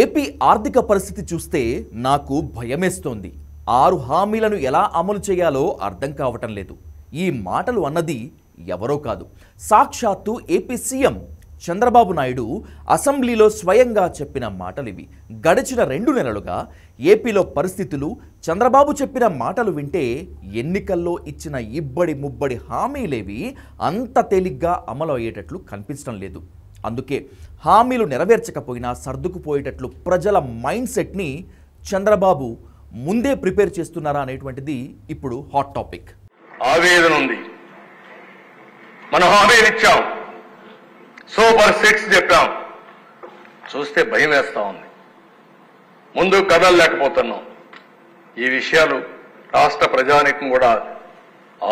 AP ఆర్థిక పరిస్థితి చూస్తే నాకు భయమేస్తోంది. 6 హామీలను ఎలా అమలు చేయాలో అర్థం కావటం లేదు. ఈ మాటలు అన్నది ఎవరో కాదు, సాక్షాత్తు ఏపీ సీఎం చంద్రబాబు నాయుడు అసెంబ్లీలో స్వయంగా చెప్పిన మాటలివి. గడిచిన 2 నెలలుగా ఏపీలో పరిస్థితులు, చంద్రబాబు చెప్పిన మాటలు వింటే ఎన్నికల్లో ఇచ్చిన ఇబ్బడి ముబ్బడి హామీలేవి అంత తేలిగ్గా అమలు అయ్యేటట్లు కనిపించడం లేదు. అందుకే హామీలు నెరవేర్చకపోయినా సర్దుకుపోయేటట్లు ప్రజల మైండ్ సెట్ని చంద్రబాబు ముందే ప్రిపేర్ చేస్తున్నారా అనేటువంటిది ఇప్పుడు హాట్ టాపిక్. ఆవేదన ఉంది. మనం హామీలు ఇచ్చాం, సూపర్ 6 చెప్పాం, చూస్తే భయం వేస్తా ఉంది. ముందు కదలలేకపోతున్నాం. ఈ విషయాలు రాష్ట్ర ప్రజానీకం కూడా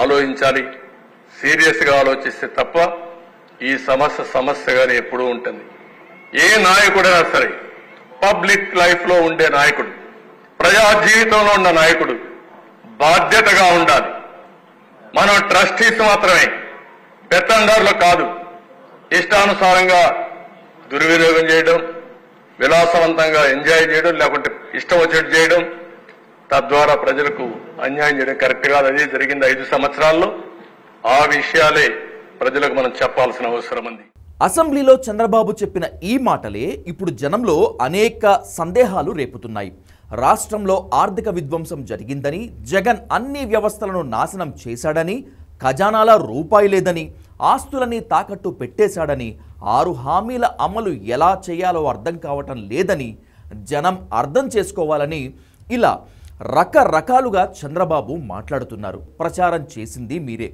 ఆలోచించాలి. సీరియస్గా ఆలోచిస్తే తప్ప ఈ సమస్యగానే ఎప్పుడూ ఉంటుంది. ఏ నాయకుడైనా సరే, పబ్లిక్ లైఫ్లో ఉండే నాయకుడు, ప్రజా జీవితంలో ఉన్న నాయకుడు బాధ్యతగా ఉండాలి. మనం ట్రస్టీస్ మాత్రమే, పెత్తందారులు కాదు. ఇష్టానుసారంగా దుర్వినియోగం చేయడం, విలాసవంతంగా ఎంజాయ్ చేయడం, లేకుంటే ఇష్టం వచ్చేట్టు చేయడం, తద్వారా ప్రజలకు అన్యాయం చేయడం కరెక్ట్ కాదు. అదే జరిగింది 5 సంవత్సరాల్లో. ఆ విషయాలే ప్రజలకు మనం చెప్పాల్సిన అవసరం ఉంది. అసెంబ్లీలో చంద్రబాబు చెప్పిన ఈ మాటలే ఇప్పుడు జనంలో అనేక సందేహాలు రేపుతున్నాయి. రాష్ట్రంలో ఆర్థిక విధ్వంసం జరిగిందని, జగన్ అన్ని వ్యవస్థలను నాశనం చేశాడని, ఖజానాల రూపాయి లేదని, ఆస్తులని తాకట్టు పెట్టేశాడని, 6 హామీల అమలు ఎలా చేయాలో అర్థం కావటం లేదని జనం అర్థం చేసుకోవాలని ఇలా రకరకాలుగా చంద్రబాబు మాట్లాడుతున్నారు. ప్రచారం చేసింది మీరే.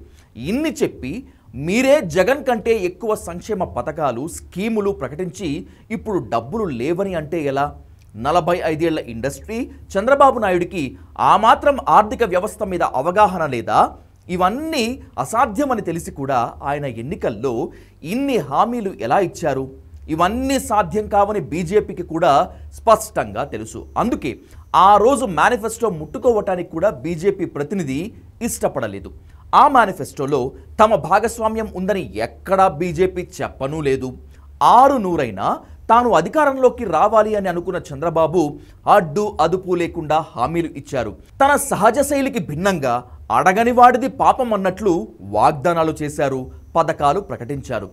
ఇన్ని చెప్పి మీరే జగన్ కంటే ఎక్కువ సంక్షేమ పథకాలు, స్కీములు ప్రకటించి ఇప్పుడు డబ్బులు లేవని అంటే ఎలా? 45 ఏళ్ల ఇండస్ట్రీ చంద్రబాబు నాయుడికి ఆ మాత్రం ఆర్థిక వ్యవస్థ మీద అవగాహన లేదా? ఇవన్నీ అసాధ్యమని తెలిసి కూడా ఆయన ఎన్నికల్లో ఇన్ని హామీలు ఎలా ఇచ్చారు? ఇవన్నీ సాధ్యం కావని బీజేపీకి కూడా స్పష్టంగా తెలుసు. అందుకే ఆ రోజు మేనిఫెస్టో ముట్టుకోవటానికి కూడా బీజేపీ ప్రతినిధి ఇష్టపడలేదు. ఆ మేనిఫెస్టోలో తమ భాగస్వామ్యం ఉందని ఎక్కడా బీజేపీ చెప్పనూ లేదు. 6 నూరైనా తాను అధికారంలోకి రావాలి అని అనుకున్న చంద్రబాబు అడ్డు అదుపు లేకుండా హామీలు ఇచ్చారు. తన సహజ శైలికి భిన్నంగా అడగని వాడిది పాపం అన్నట్లు వాగ్దానాలు చేశారు, పథకాలు ప్రకటించారు.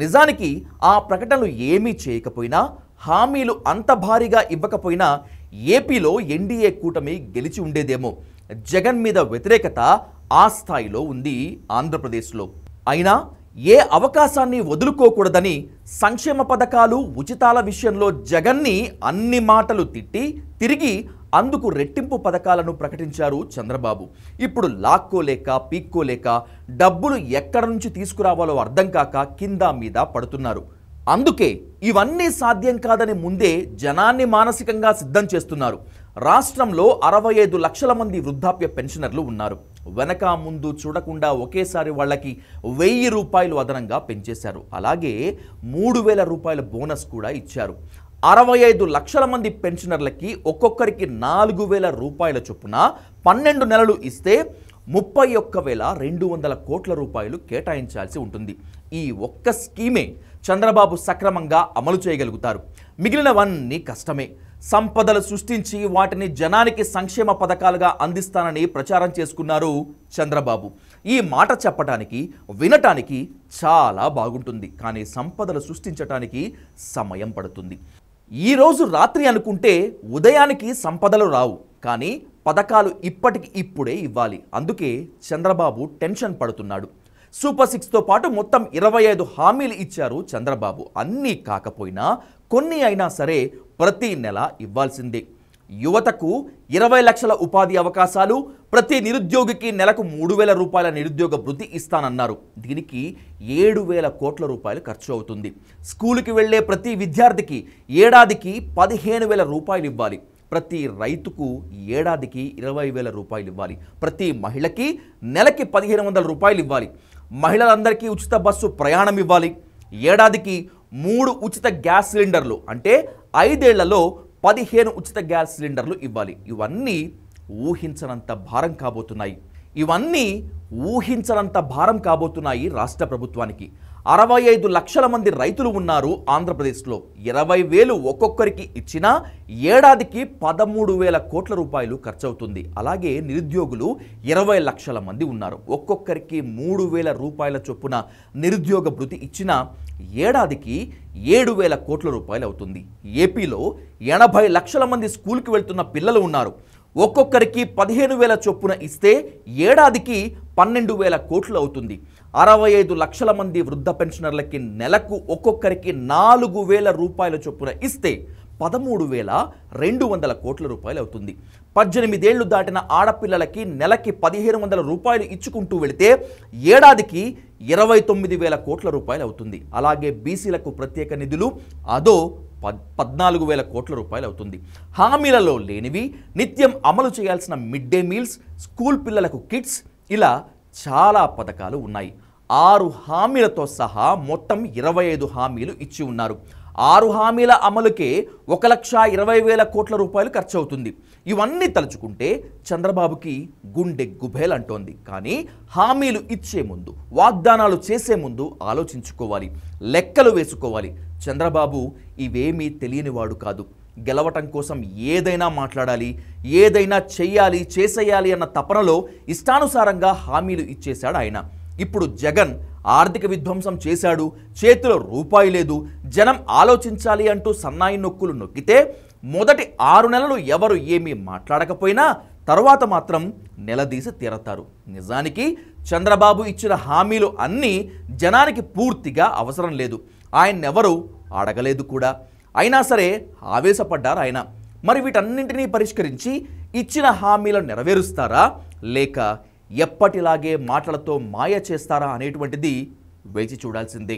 నిజానికి ఆ ప్రకటనలు ఏమీ చేయకపోయినా, హామీలు అంత భారీగా ఇవ్వకపోయినా ఏపీలో ఎన్డీఏ కూటమి గెలిచి ఉండేదేమో. జగన్ మీద వ్యతిరేకత ఆ స్థాయిలో ఉంది ఆంధ్రప్రదేశ్లో. అయినా ఏ అవకాశాన్ని వదులుకోకూడదని సంక్షేమ పథకాలు, ఉచితాల విషయంలో జగన్ని అన్ని మాటలు తిట్టి తిరిగి అందుకు రెట్టింపు పథకాలను ప్రకటించారు చంద్రబాబు. ఇప్పుడు లాక్కోలేక పీక్కోలేక డబ్బులు ఎక్కడి నుంచి తీసుకురావాలో అర్థం కాక కింద మీద పడుతున్నారు. అందుకే ఇవన్నీ సాధ్యం కాదని ముందే జనాన్ని మానసికంగా సిద్ధం చేస్తున్నారు. రాష్ట్రంలో 65 లక్షల మంది వృద్ధాప్య పెన్షనర్లు ఉన్నారు. వెనక ముందు చూడకుండా ఒకేసారి వాళ్ళకి 1000 రూపాయలు అదనంగా పెంచేశారు. అలాగే 3000 రూపాయల బోనస్ కూడా ఇచ్చారు. 65 లక్షల మంది పెన్షనర్లకి ఒక్కొక్కరికి 4000 రూపాయల చొప్పున 12 నెలలు ఇస్తే 31,200 కోట్ల రూపాయలు కేటాయించాల్సి ఉంటుంది. ఈ ఒక్క స్కీమే చంద్రబాబు సక్రమంగా అమలు చేయగలుగుతారు. మిగిలినవన్నీ కష్టమే. సంపదలు సృష్టించి వాటిని జనానికి సంక్షేమ పథకాలుగా అందిస్తానని ప్రచారం చేసుకున్నారు చంద్రబాబు. ఈ మాట చెప్పటానికి, వినటానికి చాలా బాగుంటుంది. కానీ సంపదలు సృష్టించటానికి సమయం పడుతుంది. ఈరోజు రాత్రి అనుకుంటే ఉదయానికి సంపదలు రావు. కానీ పథకాలు ఇప్పటికి ఇప్పుడే ఇవ్వాలి. అందుకే చంద్రబాబు టెన్షన్ పడుతున్నాడు. సూపర్ 6తో పాటు మొత్తం 25 హామీలు ఇచ్చారు చంద్రబాబు. అన్నీ కాకపోయినా కొన్ని అయినా సరే ప్రతి నెల ఇవ్వాల్సిందే. యువతకు 20 లక్షల ఉపాధి అవకాశాలు, ప్రతి నిరుద్యోగికి నెలకు 3000 రూపాయల నిరుద్యోగ భృతి ఇస్తానన్నారు. దీనికి 7000 కోట్ల రూపాయలు ఖర్చు అవుతుంది. స్కూలుకి వెళ్లే ప్రతి విద్యార్థికి ఏడాదికి 15,000 రూపాయలు ఇవ్వాలి. ప్రతి రైతుకు ఏడాదికి 20,000 రూపాయలు ఇవ్వాలి. ప్రతి మహిళకి నెలకి 1,500 రూపాయలు ఇవ్వాలి. మహిళలందరికీ ఉచిత బస్సు ప్రయాణం ఇవ్వాలి. ఏడాదికి 3 ఉచిత గ్యాస్ సిలిండర్లు, అంటే 5 ఏళ్లలో 15 ఉచిత గ్యాస్ సిలిండర్లు ఇవ్వాలి. ఇవన్నీ ఊహించనంత భారం కాబోతున్నాయి రాష్ట్ర ప్రభుత్వానికి. 65 లక్షల మంది రైతులు ఉన్నారు ఆంధ్రప్రదేశ్లో. 20,000 ఒక్కొక్కరికి ఇచ్చినా ఏడాదికి 13,000 కోట్ల రూపాయలు ఖర్చవుతుంది. అలాగే నిరుద్యోగులు 20 లక్షల మంది ఉన్నారు. ఒక్కొక్కరికి 3,000 రూపాయల చొప్పున నిరుద్యోగ భృతి ఇచ్చినా ఏడాదికి 7,000 కోట్ల రూపాయలు అవుతుంది. ఏపీలో 80 లక్షల మంది స్కూల్కి వెళ్తున్న పిల్లలు ఉన్నారు. ఒక్కొక్కరికి 15,000 చొప్పున ఇస్తే ఏడాదికి 12,000 కోట్లు అవుతుంది. 65 లక్షల మంది వృద్ధ పెన్షనర్లకి నెలకు ఒక్కొక్కరికి 4,000 రూపాయల చొప్పున ఇస్తే 13,200 కోట్ల రూపాయలు అవుతుంది. 18 ఏళ్లు దాటిన ఆడపిల్లలకి నెలకి 1,500 రూపాయలు ఇచ్చుకుంటూ వెళితే ఏడాదికి 29,000 కోట్ల రూపాయలు అవుతుంది. అలాగే బీసీలకు ప్రత్యేక నిధులు అదో 14,000 కోట్ల రూపాయలు అవుతుంది. హామీలలో లేనివి, నిత్యం అమలు చేయాల్సిన మిడ్ డే మీల్స్, స్కూల్ పిల్లలకు కిట్స్, ఇలా చాలా పథకాలు ఉన్నాయి. 6 హామీలతో సహా మొత్తం 25 హామీలు ఇచ్చి ఉన్నారు. 6 హామీల అమలుకే 1,20,000 కోట్ల రూపాయలు ఖర్చు అవుతుంది. ఇవన్నీ తలుచుకుంటే చంద్రబాబుకి గుండె గుబేలంటోంది. కానీ హామీలు ఇచ్చే ముందు, వాగ్దానాలు చేసే ముందు ఆలోచించుకోవాలి, లెక్కలు వేసుకోవాలి. చంద్రబాబు ఇవేమీ తెలియనివాడు కాదు. గెలవటం కోసం ఏదైనా మాట్లాడాలి, ఏదైనా చెయ్యాలి, చేసేయాలి అన్న తపనలో ఇష్టానుసారంగా హామీలు ఇచ్చేశాడు ఆయన. ఇప్పుడు జగన్ ఆర్థిక విధ్వంసం చేశాడు, చేతిలో రూపాయి లేదు, జనం ఆలోచించాలి అంటూ సన్నాయి నొక్కులు నొక్కితే మొదటి 6 నెలలు ఎవరు ఏమీ మాట్లాడకపోయినా తర్వాత మాత్రం నిలదీసి తీరతారు. నిజానికి చంద్రబాబు ఇచ్చిన హామీలు అన్నీ జనానికి పూర్తిగా అవసరం లేదు. ఆయన్నెవరూ అడగలేదు కూడా. అయినా సరే ఆవేశపడ్డారు ఆయన. మరి వీటన్నింటినీ పరిష్కరించి ఇచ్చిన హామీలను నెరవేరుస్తారా, లేక ఎప్పటిలాగే మాటలతో మాయ చేస్తారా అనేటువంటిది వేచి చూడాల్సిందే.